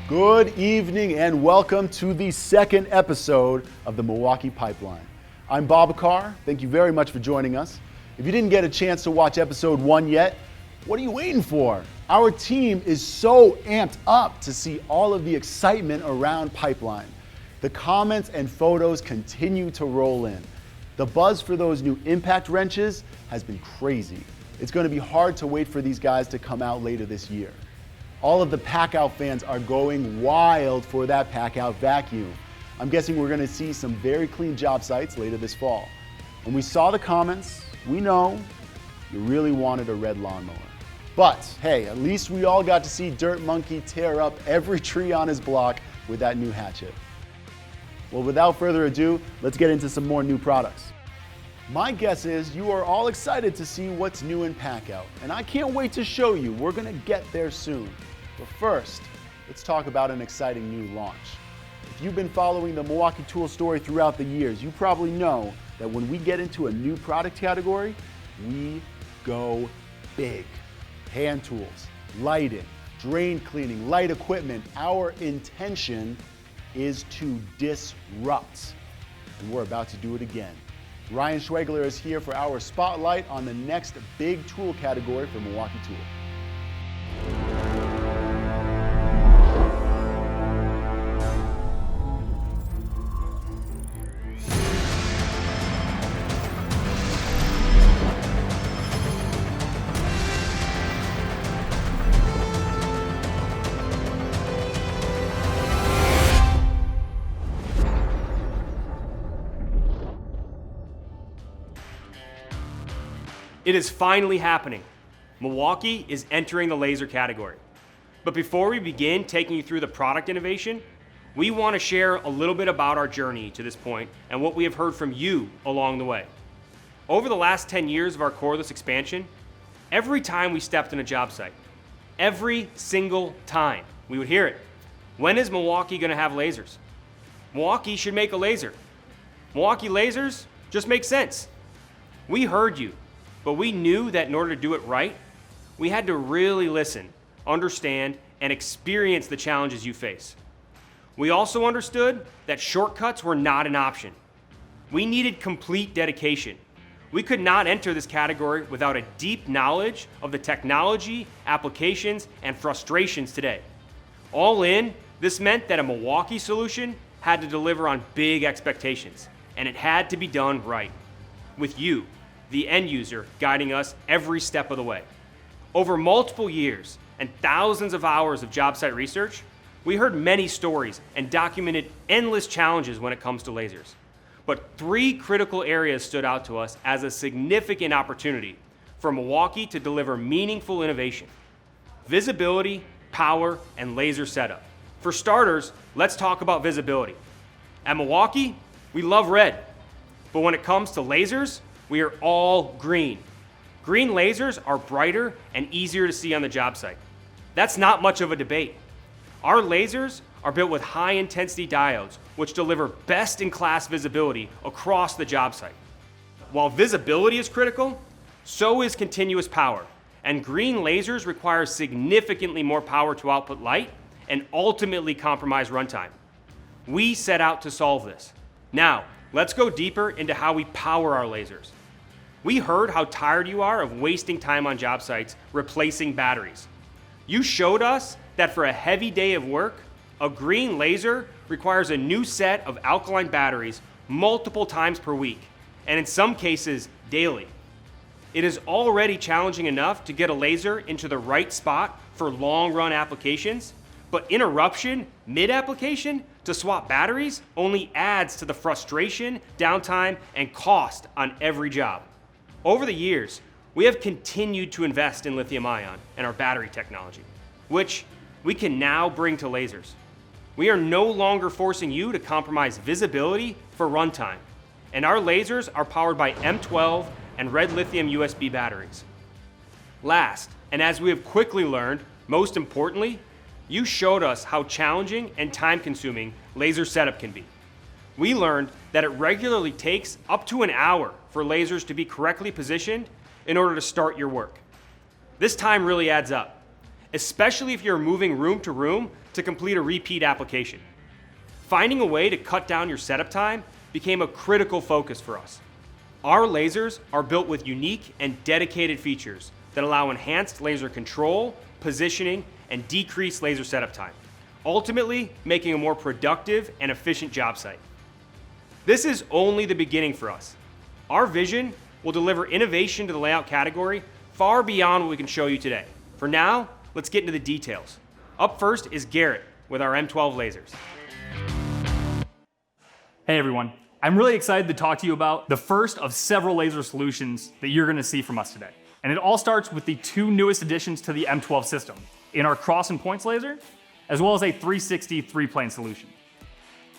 Good evening and welcome to the second episode of the Milwaukee Pipeline. I'm Bob Carr. Thank you very much for joining us. If you didn't get a chance to watch episode 1 yet, what are you waiting for? Our team is so amped up to see all of the excitement around Pipeline. The comments and photos continue to roll in. The buzz for those new impact wrenches has been crazy. It's going to be hard to wait for these guys to come out later this year. All of the PACKOUT fans are going wild for that PACKOUT vacuum. I'm guessing we're going to see some very clean job sites later this fall. When we saw the comments, we know you really wanted a red lawnmower. But hey, at least we all got to see Dirt Monkey tear up every tree on his block with that new hatchet. Well, without further ado, let's get into some more new products. My guess is you are all excited to see what's new in PACKOUT, and I can't wait to show you. We're going to get there soon. But first, let's talk about an exciting new launch. If you've been following the Milwaukee Tool story throughout the years, you probably know that when we get into a new product category, we go big. Hand tools, lighting, drain cleaning, light equipment. Our intention is to disrupt, and we're about to do it again. Ryan Schwoegler is here for our spotlight on the next big tool category for Milwaukee Tool. It is finally happening. Milwaukee is entering the laser category. But before we begin taking you through the product innovation, we want to share a little bit about our journey to this point and what we have heard from you along the way. Over the last 10 years of our cordless expansion, every time we stepped on a job site, every single time, we would hear it. When is Milwaukee going to have lasers? Milwaukee should make a laser. Milwaukee lasers just make sense. We heard you. But we knew that in order to do it right, we had to really listen, understand, and experience the challenges you face. We also understood that shortcuts were not an option. We needed complete dedication. We could not enter this category without a deep knowledge of the technology, applications, and frustrations today. All in, this meant that a Milwaukee solution had to deliver on big expectations, and it had to be done right, with you, the end user, guiding us every step of the way. Over multiple years and thousands of hours of job site research, we heard many stories and documented endless challenges when it comes to lasers. But 3 critical areas stood out to us as a significant opportunity for Milwaukee to deliver meaningful innovation: visibility, power, and laser setup. For starters, let's talk about visibility. At Milwaukee, we love red, but when it comes to lasers, we are all green. Green lasers are brighter and easier to see on the job site. That's not much of a debate. Our lasers are built with high-intensity diodes, which deliver best-in-class visibility across the job site. While visibility is critical, so is continuous power, and green lasers require significantly more power to output light and ultimately compromise runtime. We set out to solve this. Now, let's go deeper into how we power our lasers. We heard how tired you are of wasting time on job sites replacing batteries. You showed us that for a heavy day of work, a green laser requires a new set of alkaline batteries multiple times per week, and in some cases, daily. It is already challenging enough to get a laser into the right spot for long-run applications, but interruption mid-application to swap batteries only adds to the frustration, downtime, and cost on every job. Over the years, we have continued to invest in lithium-ion and our battery technology, which we can now bring to lasers. We are no longer forcing you to compromise visibility for runtime, and our lasers are powered by M12 and REDLITHIUM USB batteries. Last, and as we have quickly learned, most importantly, you showed us how challenging and time-consuming laser setup can be. We learned that it regularly takes up to an hour for lasers to be correctly positioned in order to start your work. This time really adds up. especially if you're moving room to room to complete a repeat application. Finding a way to cut down your setup time became a critical focus for us. Our lasers are built with unique and dedicated features that allow enhanced laser control, positioning, and decreased laser setup time, ultimately making a more productive and efficient job site. This is only the beginning for us. Our vision will deliver innovation to the layout category far beyond what we can show you today. For now, let's get into the details. Up first is Garrett with our M12 lasers. Hey everyone, I'm really excited to talk to you about the first of several laser solutions that you're gonna see from us today. And it all starts with the two newest additions to the M12 system, in our cross and points laser, as well as a 360 three-plane solution.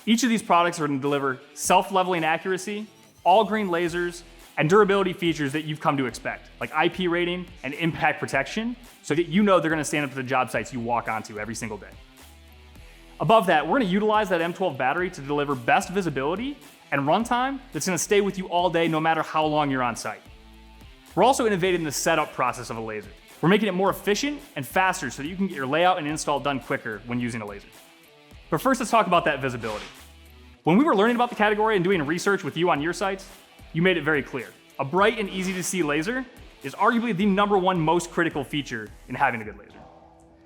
Each of these products are gonna deliver self-leveling accuracy, all-green lasers, and durability features that you've come to expect, like IP rating and impact protection, so that you know they're gonna stand up to the job sites you walk onto every single day. Above that, we're gonna utilize that M12 battery to deliver best visibility and runtime that's gonna stay with you all day no matter how long you're on site. We're also innovating the setup process of a laser. We're making it more efficient and faster so that you can get your layout and install done quicker when using a laser. But first, let's talk about that visibility. When we were learning about the category and doing research with you on your sites, you made it very clear. A bright and easy to see laser is arguably the #1 most critical feature in having a good laser.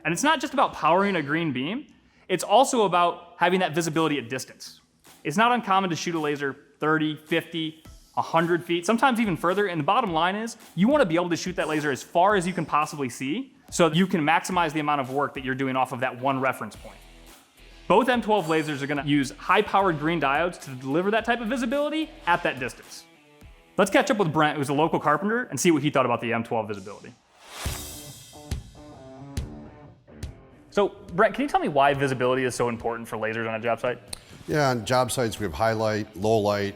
And it's not just about powering a green beam, it's also about having that visibility at distance. It's not uncommon to shoot a laser 30, 50, 100 feet, sometimes even further, and the bottom line is, you wanna be able to shoot that laser as far as you can possibly see so that you can maximize the amount of work that you're doing off of that one reference point. Both M12 lasers are gonna use high-powered green diodes to deliver that type of visibility at that distance. Let's catch up with Brent, who's a local carpenter, and see what he thought about the M12 visibility. So, Brent, can you tell me why visibility is so important for lasers on a job site? Yeah, on job sites we have high light, low light,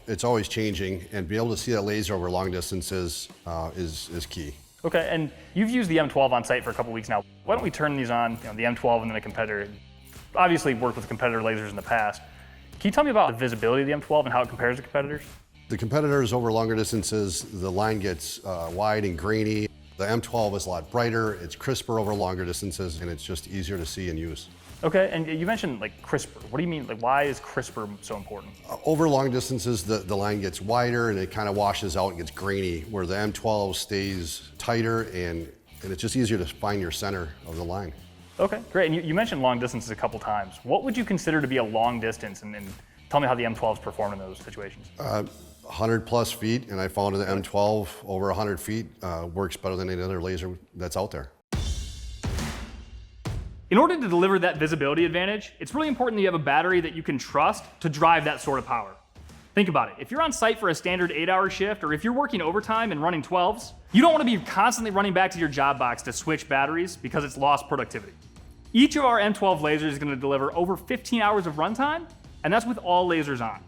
it's always changing, and be able to see that laser over long distances is key. Okay, and you've used the M12 on site for a couple weeks now. Why don't we turn these on, the M12 and then a competitor? Obviously worked with competitor lasers in the past. Can you tell me about the visibility of the M12 and how it compares to competitors? The competitors over longer distances, the line gets wide and grainy. The M12 is a lot brighter, it's crisper over longer distances, and it's just easier to see and use. Okay, and you mentioned crisper. What do you mean, why is crisper so important? Over long distances, the line gets wider and it kind of washes out and gets grainy, where the M12 stays tighter and it's just easier to find your center of the line. Okay, great. And you mentioned long distances a couple times. What would you consider to be a long distance, and tell me how the M12's performed in those situations? 100 plus feet, and I found the M12 over 100 feet works better than any other laser that's out there. In order to deliver that visibility advantage, it's really important that you have a battery that you can trust to drive that sort of power. Think about it. If you're on site for a standard 8-hour shift, or if you're working overtime and running 12s, you don't want to be constantly running back to your job box to switch batteries because it's lost productivity. Each of our M12 lasers is going to deliver over 15 hours of runtime, and that's with all lasers on.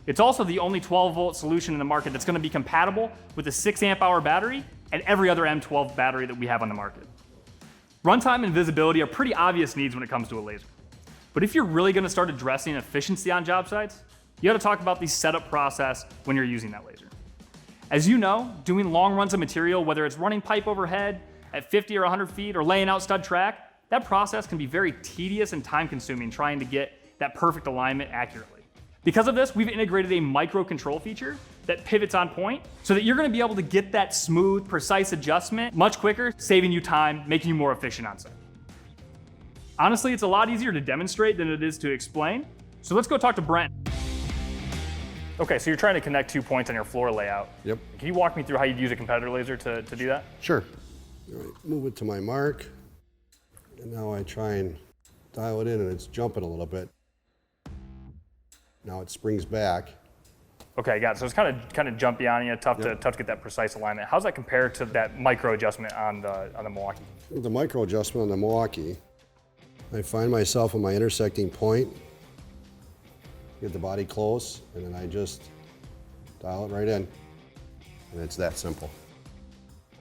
It's also the only 12-volt solution in the market that's going to be compatible with a 6-amp-hour battery and every other M12 battery that we have on the market. Runtime and visibility are pretty obvious needs when it comes to a laser. But if you're really going to start addressing efficiency on job sites, you got to talk about the setup process when you're using that laser. As you know, doing long runs of material, whether it's running pipe overhead at 50 or 100 feet or laying out stud track, that process can be very tedious and time-consuming trying to get that perfect alignment accurately. Because of this, we've integrated a micro control feature that pivots on point so that you're going to be able to get that smooth, precise adjustment much quicker, saving you time, making you more efficient on site. Honestly, it's a lot easier to demonstrate than it is to explain. So let's go talk to Brent. Okay, so you're trying to connect 2 points on your floor layout. Yep. Can you walk me through how you'd use a competitor laser to do that? Sure. All right, move it to my mark, and now I try and dial it in, and it's jumping a little bit. Now it springs back. Okay, got it. So it's kind of jumpy on you, tough to get that precise alignment. How's that compare to that micro adjustment on the Milwaukee? With the micro adjustment on the Milwaukee, I find myself on my intersecting point, get the body close, and then I just dial it right in, and it's that simple.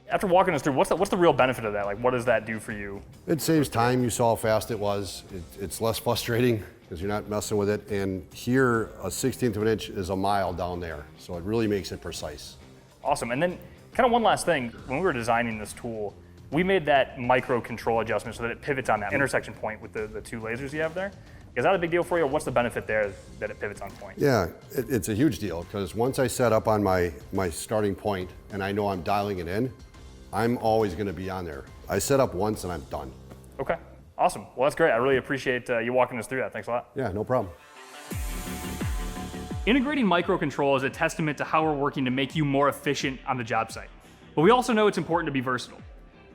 After walking us through, what's the real benefit of that? Like, what does that do for you? It saves time. You saw how fast it was. It's less frustrating because you're not messing with it. And here, a 1/16 of an inch is a mile down there. So it really makes it precise. Awesome. And then kind of one last thing, when we were designing this tool, we made that micro control adjustment so that it pivots on that intersection point with the two lasers you have there. Is that a big deal for you, or what's the benefit there that it pivots on point? Yeah, it's a huge deal, because once I set up on my starting point and I know I'm dialing it in, I'm always gonna be on there. I set up once and I'm done. Okay, awesome. Well, that's great. I really appreciate you walking us through that. Thanks a lot. Yeah, no problem. Integrating microcontrol is a testament to how we're working to make you more efficient on the job site. But we also know it's important to be versatile.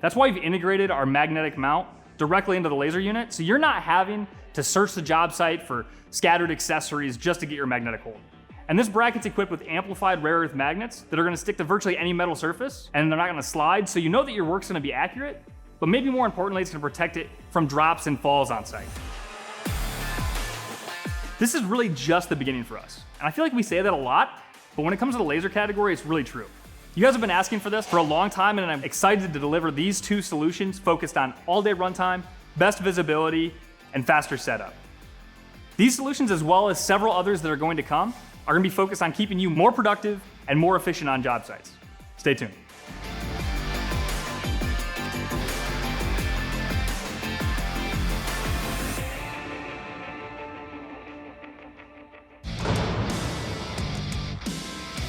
That's why we've integrated our magnetic mount directly into the laser unit, so you're not having to search the job site for scattered accessories just to get your magnetic hold. And this bracket's equipped with amplified rare earth magnets that are gonna stick to virtually any metal surface, and they're not gonna slide, so you know that your work's gonna be accurate, but maybe more importantly, it's gonna protect it from drops and falls on site. This is really just the beginning for us. And I feel like we say that a lot, but when it comes to the laser category, it's really true. You guys have been asking for this for a long time, and I'm excited to deliver these two solutions focused on all-day runtime, best visibility, and faster setup. These solutions, as well as several others that are going to come, are going to be focused on keeping you more productive and more efficient on job sites. Stay tuned.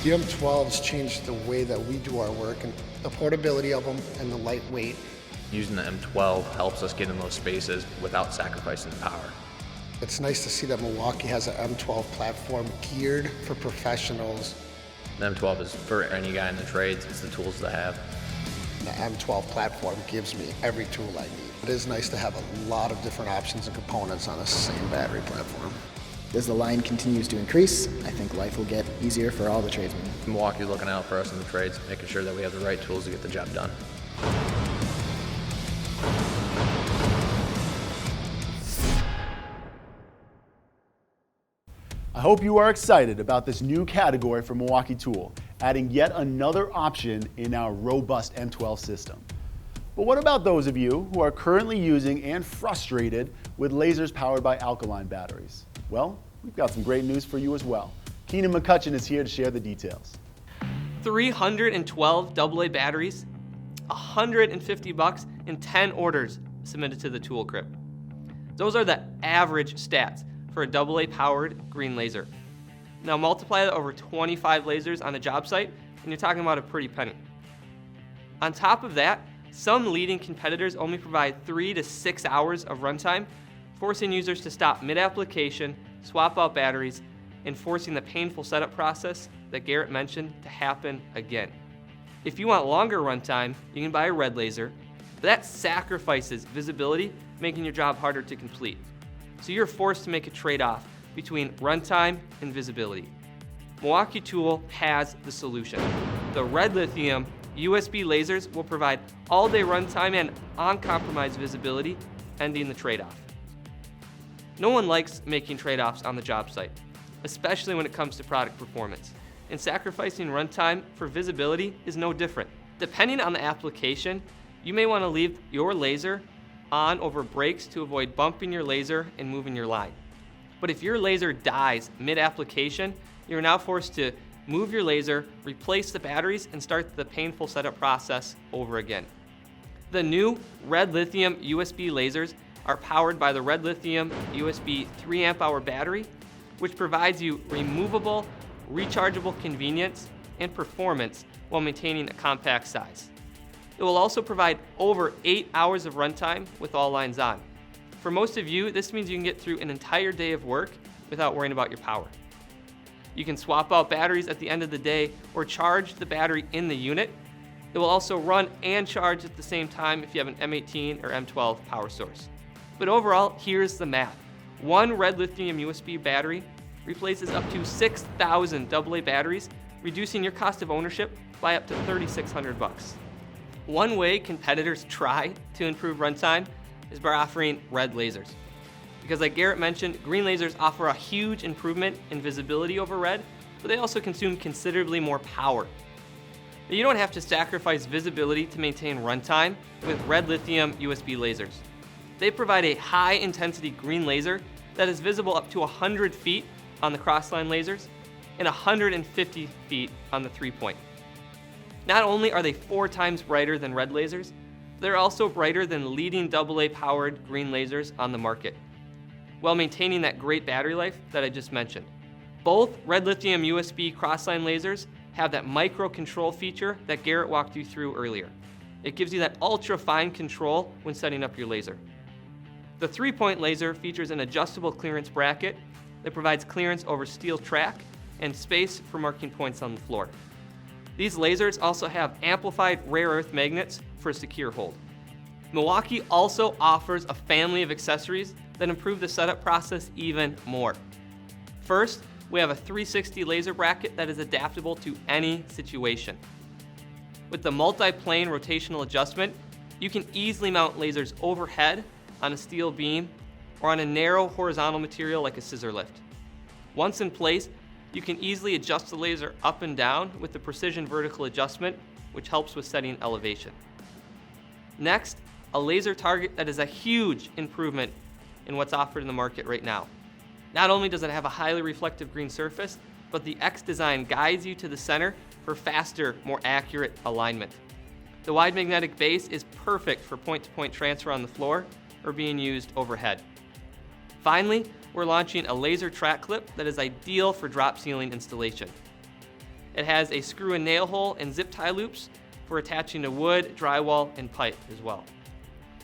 The M12's changed the way that we do our work, and the portability of them and the lightweight. Using the M12 helps us get in those spaces without sacrificing the power. It's nice to see that Milwaukee has an M12 platform geared for professionals. The M12 is for any guy in the trades. It's the tools to have. The M12 platform gives me every tool I need. It is nice to have a lot of different options and components on the same battery platform. As the line continues to increase, I think life will get easier for all the tradesmen. Milwaukee's looking out for us in the trades, making sure that we have the right tools to get the job done. I hope you are excited about this new category for Milwaukee Tool, adding yet another option in our robust M12 system. But what about those of you who are currently using and frustrated with lasers powered by alkaline batteries? Well, we've got some great news for you as well. Kenan McCutcheon is here to share the details. 312 AA batteries, $150 and 10 orders submitted to the tool crib. Those are the average stats for a AA powered green laser. Now multiply that over 25 lasers on a job site, and you're talking about a pretty penny. On top of that, some leading competitors only provide 3 to 6 hours of runtime, forcing users to stop mid-application, swap out batteries, and forcing the painful setup process that Garrett mentioned to happen again. If you want longer runtime, you can buy a red laser, but that sacrifices visibility, making your job harder to complete. So you're forced to make a trade-off between runtime and visibility. Milwaukee Tool has the solution. The REDLITHIUM USB lasers will provide all-day runtime and uncompromised visibility, ending the trade-off. No one likes making trade-offs on the job site, especially when it comes to product performance. And sacrificing runtime for visibility is no different. Depending on the application, you may want to leave your laser on over breaks to avoid bumping your laser and moving your line. But if your laser dies mid-application, you're now forced to move your laser, replace the batteries, and start the painful setup process over again. The new REDLITHIUM USB lasers are powered by the REDLITHIUM USB 3 amp hour battery, which provides you removable, rechargeable convenience and performance while maintaining a compact size. It will also provide over 8 hours of runtime with all lines on. For most of you, this means you can get through an entire day of work without worrying about your power. You can swap out batteries at the end of the day or charge the battery in the unit. It will also run and charge at the same time if you have an M18 or M12 power source. But overall, here's the math. One REDLITHIUM USB battery replaces up to 6,000 AA batteries, reducing your cost of ownership by up to $3,600. One way competitors try to improve runtime is by offering red lasers. Because like Garrett mentioned, green lasers offer a huge improvement in visibility over red, but they also consume considerably more power. But you don't have to sacrifice visibility to maintain runtime with REDLITHIUM USB lasers. They provide a high-intensity green laser that is visible up to 100 feet on the crossline lasers and 150 feet on the 3-point. Not only are they 4 times brighter than red lasers, They're also brighter than leading AA powered green lasers on the market, while maintaining that great battery life that I just mentioned. Both REDLITHIUM USB crossline lasers have that micro control feature that Garrett walked you through earlier. It gives you that ultra fine control when setting up your laser. The 3-point laser features an adjustable clearance bracket that provides clearance over steel track and space for marking points on the floor. These lasers also have amplified rare earth magnets for a secure hold. Milwaukee also offers a family of accessories that improve the setup process even more. First, we have a 360 laser bracket that is adaptable to any situation. With the multi-plane rotational adjustment, you can easily mount lasers overhead on a steel beam or on a narrow horizontal material like a scissor lift. Once in place, you can easily adjust the laser up and down with the precision vertical adjustment, which helps with setting elevation. Next, a laser target that is a huge improvement in what's offered in the market right now. Not only does it have a highly reflective green surface, but the X design guides you to the center for faster, more accurate alignment. The wide magnetic base is perfect for point-to-point transfer on the floor or being used overhead. Finally, we're launching a laser track clip that is ideal for drop ceiling installation. It has a screw and nail hole and zip tie loops for attaching to wood, drywall, and pipe as well.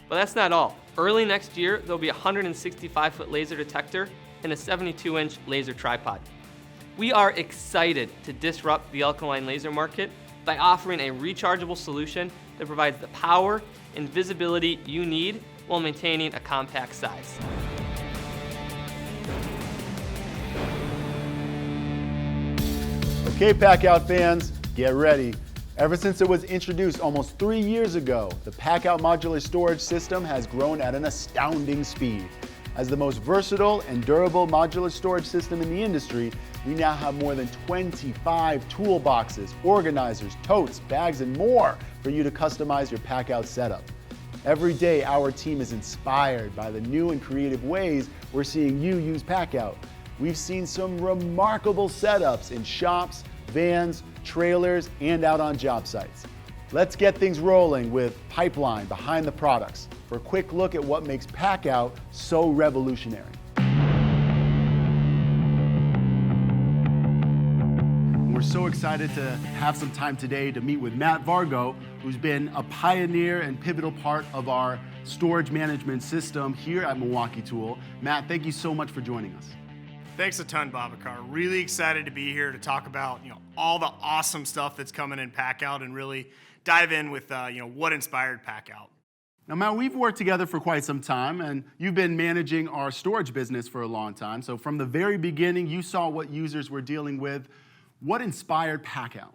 But that's not all. Early next year, there'll be a 165-foot laser detector and a 72-inch laser tripod. We are excited to disrupt the alkaline laser market by offering a rechargeable solution that provides the power and visibility you need while maintaining a compact size. Okay, PACKOUT fans, get ready. Ever since it was introduced almost 3 years ago, the PACKOUT modular storage system has grown at an astounding speed. As the most versatile and durable modular storage system in the industry, we now have more than 25 toolboxes, organizers, totes, bags, and more for you to customize your PACKOUT setup. Every day, our team is inspired by the new and creative ways we're seeing you use PACKOUT. We've seen some remarkable setups in shops, vans, trailers, and out on job sites. Let's get things rolling with Pipeline behind the products for a quick look at what makes PACKOUT so revolutionary. We're so excited to have some time today to meet with Matt Vargo, who's been a pioneer and pivotal part of our storage management system here at Milwaukee Tool. Matt, thank you so much for joining us. Thanks a ton, Babakar. Really excited to be here to talk about all the awesome stuff that's coming in PACKOUT and really dive in with what inspired PACKOUT. Now, Matt, we've worked together for quite some time, and you've been managing our storage business for a long time. So from the very beginning, you saw what users were dealing with. What inspired PACKOUT?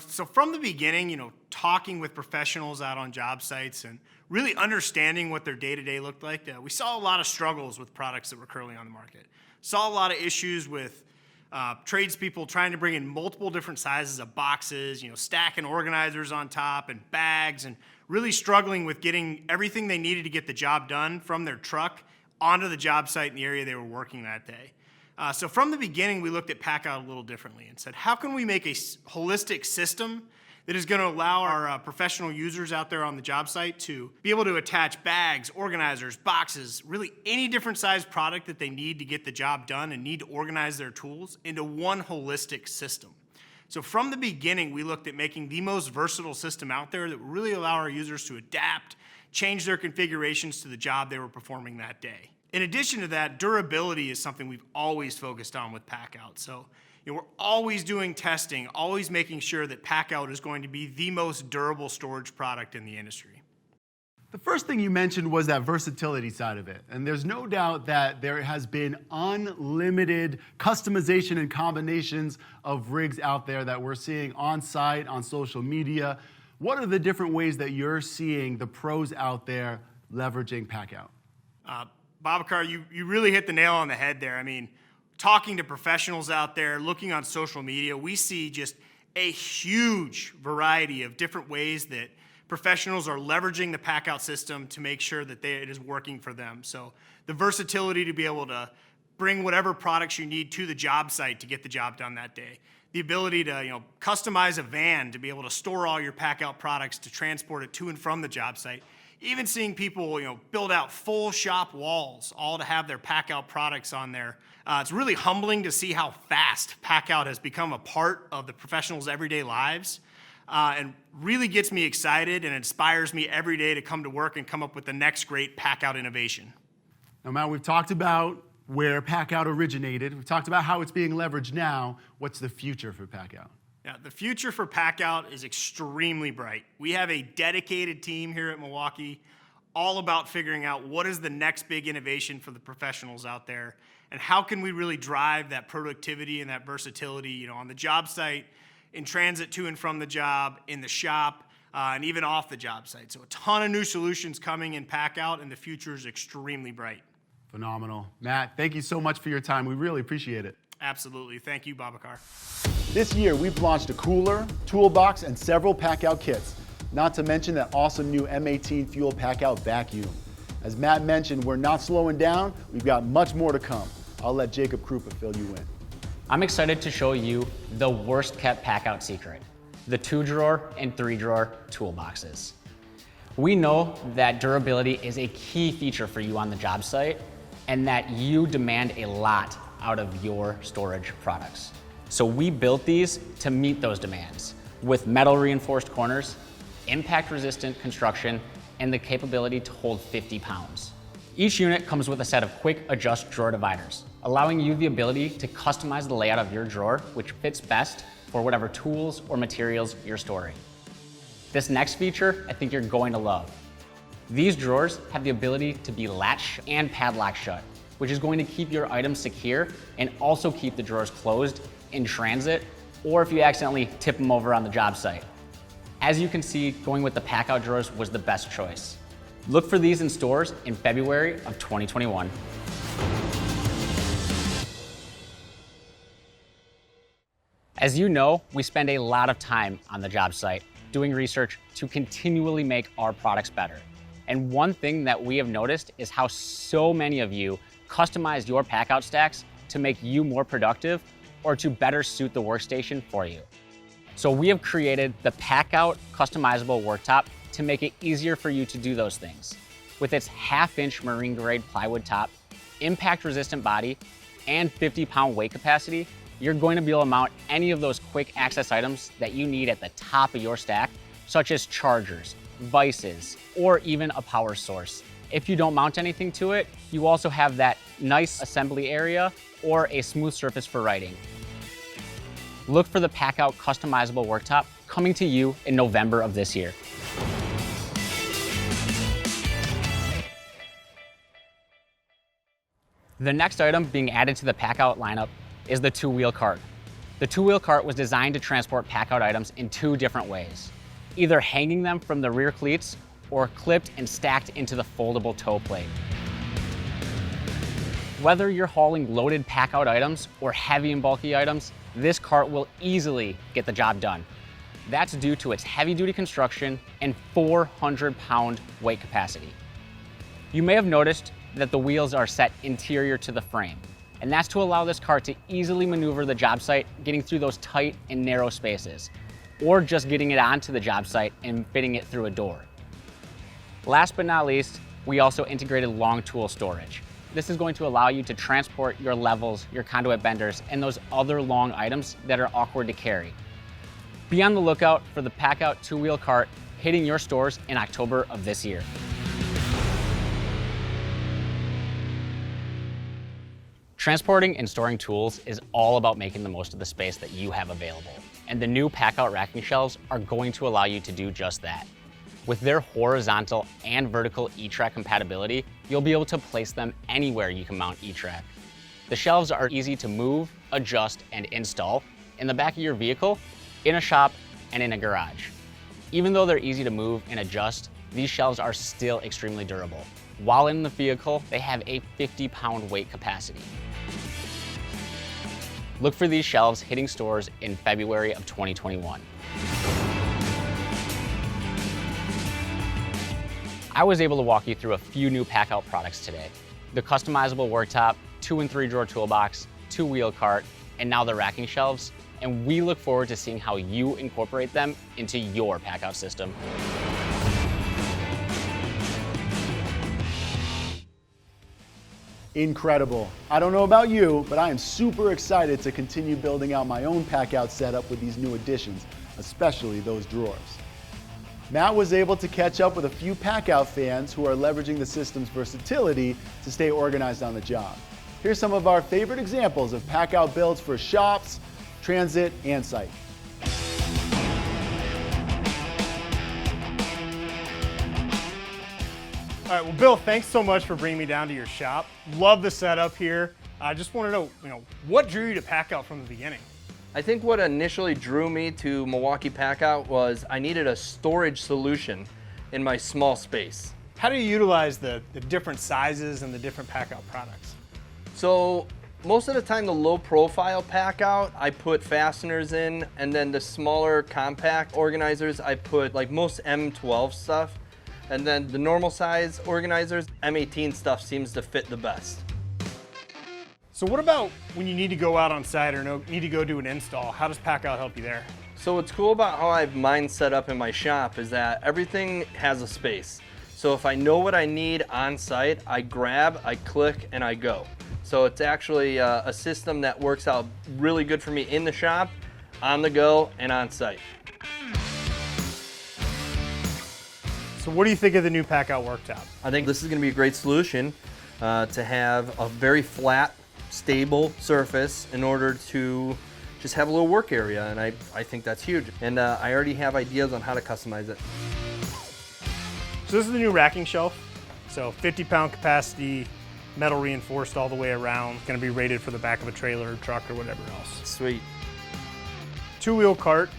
So from the beginning, talking with professionals out on job sites and really understanding what their day-to-day looked like, we saw a lot of struggles with products that were currently on the market. Saw a lot of issues with tradespeople trying to bring in multiple different sizes of boxes, stacking organizers on top and bags, and really struggling with getting everything they needed to get the job done from their truck onto the job site in the area they were working that day. So from the beginning, we looked at PACKOUT a little differently and said, how can we make a holistic system that is going to allow our professional users out there on the job site to be able to attach bags, organizers, boxes, really any different size product that they need to get the job done and need to organize their tools into one holistic system. So from the beginning, we looked at making the most versatile system out there that would really allow our users to adapt, change their configurations to the job they were performing that day. In addition to that, durability is something we've always focused on with PACKOUT. So we're always doing testing, always making sure that PACKOUT is going to be the most durable storage product in the industry. The first thing you mentioned was that versatility side of it. And there's no doubt that there has been unlimited customization and combinations of rigs out there that we're seeing on site, on social media. What are the different ways that you're seeing the pros out there leveraging PACKOUT? Babakar, you really hit the nail on the head there. I mean, talking to professionals out there, looking on social media, we see just a huge variety of different ways that professionals are leveraging the PACKOUT system to make sure that it is working for them. So the versatility to be able to bring whatever products you need to the job site to get the job done that day. the ability to customize a van to be able to store all your PACKOUT products to transport it to and from the job site. Even seeing people build out full shop walls all to have their PACKOUT products on there. It's really humbling to see how fast PACKOUT has become a part of the professionals' everyday lives, and really gets me excited and inspires me every day to come to work and come up with the next great PACKOUT innovation. Now, Matt, we've talked about where PACKOUT originated. We've talked about how it's being leveraged now. What's the future for PACKOUT? Yeah, the future for PACKOUT is extremely bright. We have a dedicated team here at Milwaukee all about figuring out what is the next big innovation for the professionals out there, and how can we really drive that productivity and that versatility on the job site, in transit to and from the job, in the shop, and even off the job site. So a ton of new solutions coming in PACKOUT, and the future is extremely bright. Phenomenal. Matt, thank you so much for your time. We really appreciate it. Absolutely. Thank you, Babacar. This year, we've launched a cooler, toolbox, and several PACKOUT kits, not to mention that awesome new M18 fuel PACKOUT vacuum. As Matt mentioned, we're not slowing down. We've got much more to come. I'll let Jacob Krupa fill you in. I'm excited to show you the worst kept PACKOUT secret, the 2-drawer and 3-drawer toolboxes. We know that durability is a key feature for you on the job site, and that you demand a lot out of your storage products. So we built these to meet those demands with metal reinforced corners, impact resistant construction, and the capability to hold 50 pounds. Each unit comes with a set of quick adjust drawer dividers, allowing you the ability to customize the layout of your drawer, which fits best for whatever tools or materials you're storing. This next feature, I think you're going to love. These drawers have the ability to be latch and padlock shut, which is going to keep your items secure and also keep the drawers closed in transit, or if you accidentally tip them over on the job site. As you can see, going with the PACKOUT drawers was the best choice. Look for these in stores in February of 2021. As you know, we spend a lot of time on the job site doing research to continually make our products better. And one thing that we have noticed is how so many of you customize your PACKOUT stacks to make you more productive or to better suit the workstation for you. So we have created the PACKOUT Customizable Worktop to make it easier for you to do those things. With its 1/2-inch marine grade plywood top, impact resistant body, and 50-pound weight capacity, you're going to be able to mount any of those quick access items that you need at the top of your stack, such as chargers, vices, or even a power source. If you don't mount anything to it, you also have that nice assembly area or a smooth surface for writing. Look for the PACKOUT Customizable Worktop coming to you in November of this year. The next item being added to the PACKOUT lineup is the 2-wheel cart. The 2-wheel cart was designed to transport PACKOUT items in 2 different ways, either hanging them from the rear cleats or clipped and stacked into the foldable toe plate. Whether you're hauling loaded PACKOUT items or heavy and bulky items, this cart will easily get the job done. That's due to its heavy-duty construction and 400-pound weight capacity. You may have noticed that the wheels are set interior to the frame, and that's to allow this cart to easily maneuver the job site, getting through those tight and narrow spaces, or just getting it onto the job site and fitting it through a door. Last but not least, we also integrated long tool storage. This is going to allow you to transport your levels, your conduit benders, and those other long items that are awkward to carry. Be on the lookout for the PACKOUT 2-wheel cart hitting your stores in October of this year. Transporting and storing tools is all about making the most of the space that you have available, and the new PACKOUT racking shelves are going to allow you to do just that. With their horizontal and vertical E-Track compatibility, you'll be able to place them anywhere you can mount E-Track. The shelves are easy to move, adjust, and install in the back of your vehicle, in a shop, and in a garage. Even though they're easy to move and adjust, these shelves are still extremely durable. While in the vehicle, they have a 50-pound weight capacity. Look for these shelves hitting stores in February of 2021. I was able to walk you through a few new PACKOUT products today. The customizable worktop, 2- and 3-drawer toolbox, 2-wheel cart, and now the racking shelves. and we look forward to seeing how you incorporate them into your PACKOUT system. Incredible. I don't know about you, but I am super excited to continue building out my own PACKOUT setup with these new additions, especially those drawers. Matt was able to catch up with a few PACKOUT fans who are leveraging the system's versatility to stay organized on the job. Here's some of our favorite examples of PACKOUT builds for shops, transit, and site. All right, well, Bill, thanks so much for bringing me down to your shop. Love the setup here. I just want to know, what drew you to PACKOUT from the beginning? I think what initially drew me to Milwaukee PACKOUT was I needed a storage solution in my small space. How do you utilize the different sizes and the different PACKOUT products? So most of the time the low profile PACKOUT, I put fasteners in, and then the smaller compact organizers, I put like most M12 stuff. And then the normal size organizers, M18 stuff seems to fit the best. So what about when you need to go out on site or need to go do an install? How does PACKOUT help you there? So what's cool about how I have mine set up in my shop is that everything has a space. So if I know what I need on site, I grab, I click, and I go. So it's actually a system that works out really good for me in the shop, on the go, and on site. So what do you think of the new PACKOUT Worktop? I think this is going to be a great solution to have a very flat, stable surface in order to just have a little work area, and I think that's huge. And I already have ideas on how to customize it. So this is the new racking shelf. So 50-pound capacity, metal reinforced all the way around. It's going to be rated for the back of a trailer, truck, or whatever else. Sweet. Two-wheel cart.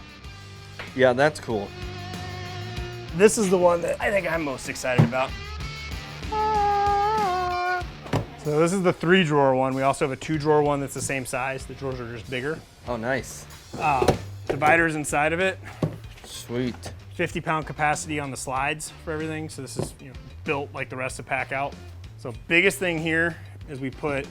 Yeah, that's cool. This is the one that I think I'm most excited about. So this is the 3-drawer one. We also have a 2-drawer one that's the same size. The drawers are just bigger. Oh, nice. Dividers inside of it. Sweet. 50-pound capacity on the slides for everything. So this is built like the rest of PACKOUT. So biggest thing here is we put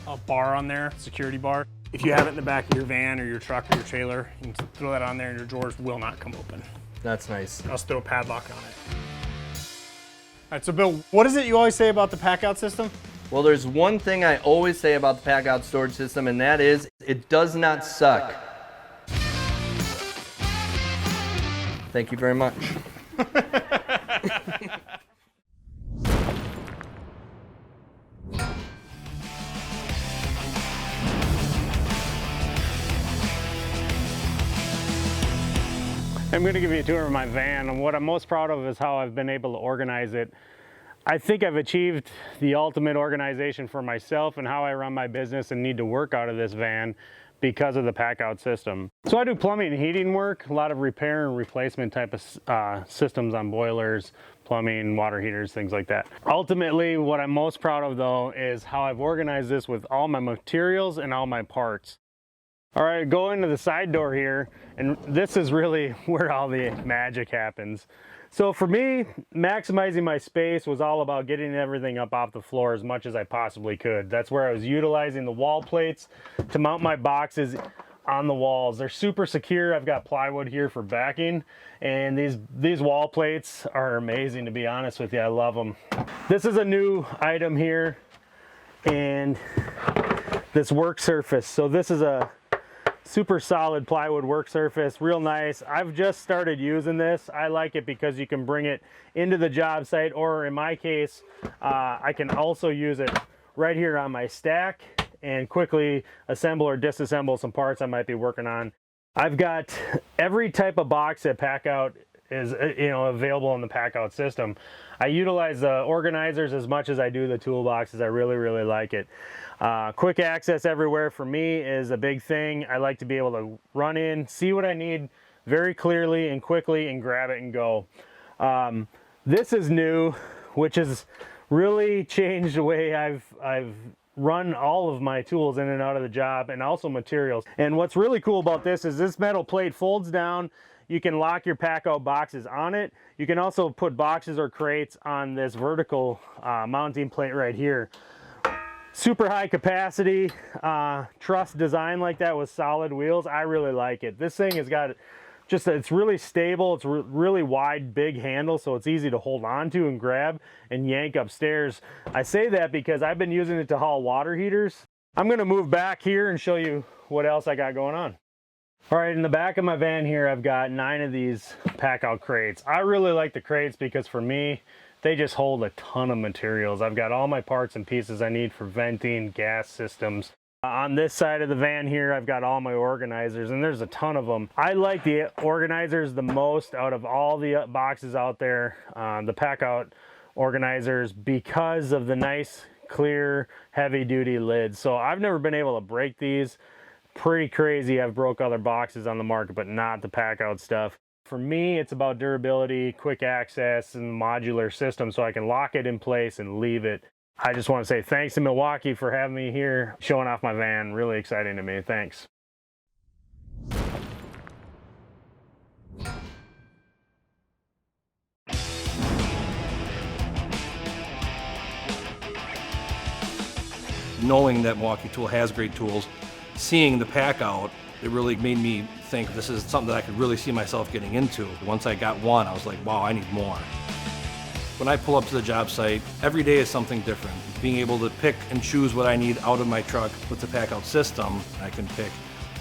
a bar on there, security bar. If you have it in the back of your van or your truck or your trailer, you can throw that on there and your drawers will not come open. That's nice. I'll throw a padlock on it. All right, so Bill, what is it you always say about the PACKOUT system? Well, there's one thing I always say about the PACKOUT storage system, and that is, it does not suck. Thank you very much. I'm going to give you a tour of my van, and what I'm most proud of is how I've been able to organize it. I think I've achieved the ultimate organization for myself and how I run my business and need to work out of this van because of the PACKOUT system. So I do plumbing and heating work, a lot of repair and replacement type of systems on boilers, plumbing, water heaters, things like that. Ultimately, what I'm most proud of though is how I've organized this with all my materials and all my parts. All right, go into the side door here, and this is really where all the magic happens. So for me, maximizing my space was all about getting everything up off the floor as much as I possibly could. That's where I was utilizing the wall plates to mount my boxes on the walls. They're super secure. I've got plywood here for backing, and these wall plates are amazing, to be honest with you. I love them. This is a new item here, and this work surface. So this is a super solid plywood work surface, real nice. I've just started using this. I like it because you can bring it into the job site, or in my case, I can also use it right here on my stack and quickly assemble or disassemble some parts I might be working on. I've got every type of box that PACKOUT is available in the PACKOUT system. I utilize the organizers as much as I do the toolboxes. I really like it. Quick access everywhere for me is a big thing. I like to be able to run in, see what I need very clearly and quickly, and grab it and go. This is new, which has really changed the way I've run all of my tools in and out of the job, and also materials. And what's really cool about this is this metal plate folds down. You can lock your PACKOUT boxes on it. You can also put boxes or crates on this vertical mounting plate right here. super high capacity truss design like that with solid wheels. I really like it. This thing has got just, it's really stable. It's really wide, big handle, so it's easy to hold on to and grab and yank upstairs. I say that because I've been using it to haul water heaters. I'm gonna move back here and show you what else I got going on. All right, in the back of my van here, I've got 9 of these PACKOUT crates. I really like the crates because for me, they just hold a ton of materials. I've got all my parts and pieces I need for venting, gas systems. On this side of the van here, I've got all my organizers, and there's a ton of them. I like the organizers the most out of all the boxes out there, the PACKOUT organizers, because of the nice, clear, heavy-duty lids. So I've never been able to break these. Pretty crazy. I've broke other boxes on the market, but not the PACKOUT stuff. For me, it's about durability, quick access, and modular system, so I can lock it in place and leave it. I just want to say thanks to Milwaukee for having me here, showing off my van. Really exciting to me. Thanks. Knowing that Milwaukee Tool has great tools, seeing the PACKOUT, it really made me think this is something that I could really see myself getting into. Once I got one, I was like, wow, I need more. When I pull up to the job site, every day is something different. Being able to pick and choose what I need out of my truck with the PACKOUT system, I can pick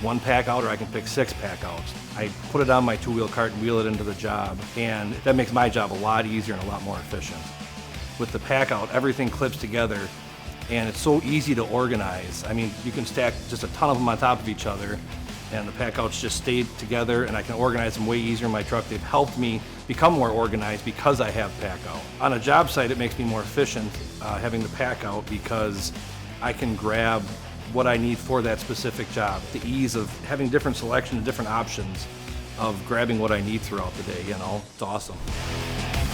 1 PACKOUT or I can pick 6 PACKOUTs. I put it on my 2-wheel cart and wheel it into the job, and that makes my job a lot easier and a lot more efficient. With the PACKOUT, everything clips together, and it's so easy to organize. I mean, you can stack just a ton of them on top of each other, and the PACKOUTs just stayed together, and I can organize them way easier in my truck. They've helped me become more organized because I have PACKOUT. On a job site, it makes me more efficient having the PACKOUT because I can grab what I need for that specific job. The ease of having different selection and different options of grabbing what I need throughout the day, you know, it's awesome.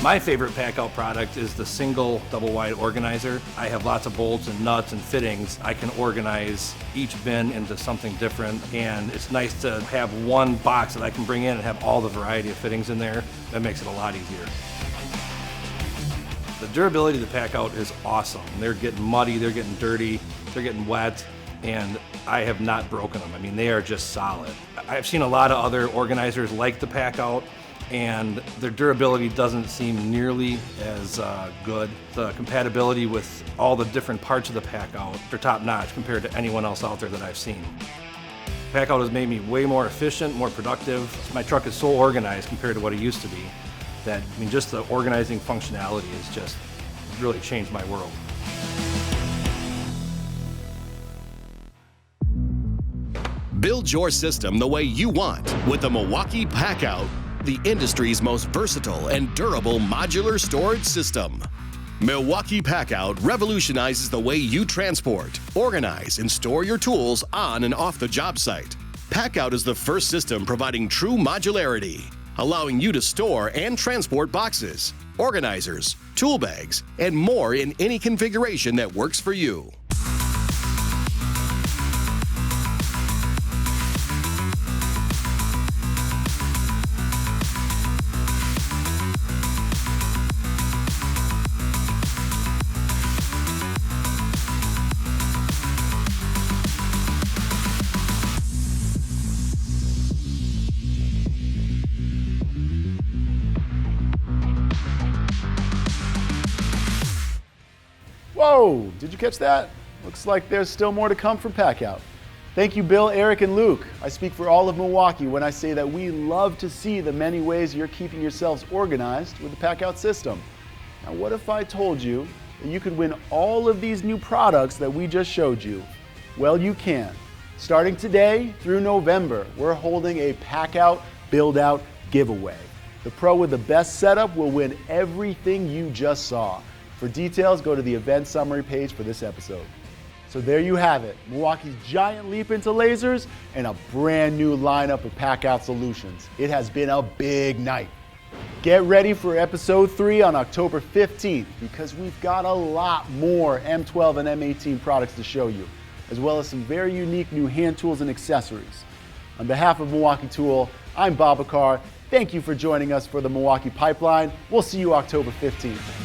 My favorite PACKOUT product is the single double wide organizer. I have lots of bolts and nuts and fittings. I can organize each bin into something different, and it's nice to have one box that I can bring in and have all the variety of fittings in there. That makes it a lot easier. The durability of the PACKOUT is awesome. They're getting muddy, they're getting dirty, they're getting wet, and I have not broken them. I mean, they are just solid. I've seen a lot of other organizers like the PACKOUT, and their durability doesn't seem nearly as good. The compatibility with all the different parts of the PACKOUT are top notch compared to anyone else out there that I've seen. PACKOUT has made me way more efficient, more productive. My truck is so organized compared to what it used to be that, I mean, just the organizing functionality has just really changed my world. Build your system the way you want with the Milwaukee PACKOUT, the industry's most versatile and durable modular storage system. Milwaukee PACKOUT revolutionizes the way you transport, organize, and store your tools on and off the job site. PACKOUT is the first system providing true modularity, allowing you to store and transport boxes, organizers, tool bags, and more in any configuration that works for you. Whoa, did you catch that? Looks like there's still more to come from PACKOUT. Thank you, Bill, Eric, and Luke. I speak for all of Milwaukee when I say that we love to see the many ways you're keeping yourselves organized with the PACKOUT system. Now, what if I told you that you could win all of these new products that we just showed you? Well, you can. Starting today through November, we're holding a PACKOUT Build-Out Giveaway. The pro with the best setup will win everything you just saw. For details, go to the event summary page for this episode. So there you have it, Milwaukee's giant leap into lasers and a brand new lineup of PACKOUT solutions. It has been a big night. Get ready for episode 3 on October 15th because we've got a lot more M12 and M18 products to show you, as well as some very unique new hand tools and accessories. On behalf of Milwaukee Tool, I'm Bob Bakar. Thank you for joining us for the Milwaukee Pipeline. We'll see you October 15th.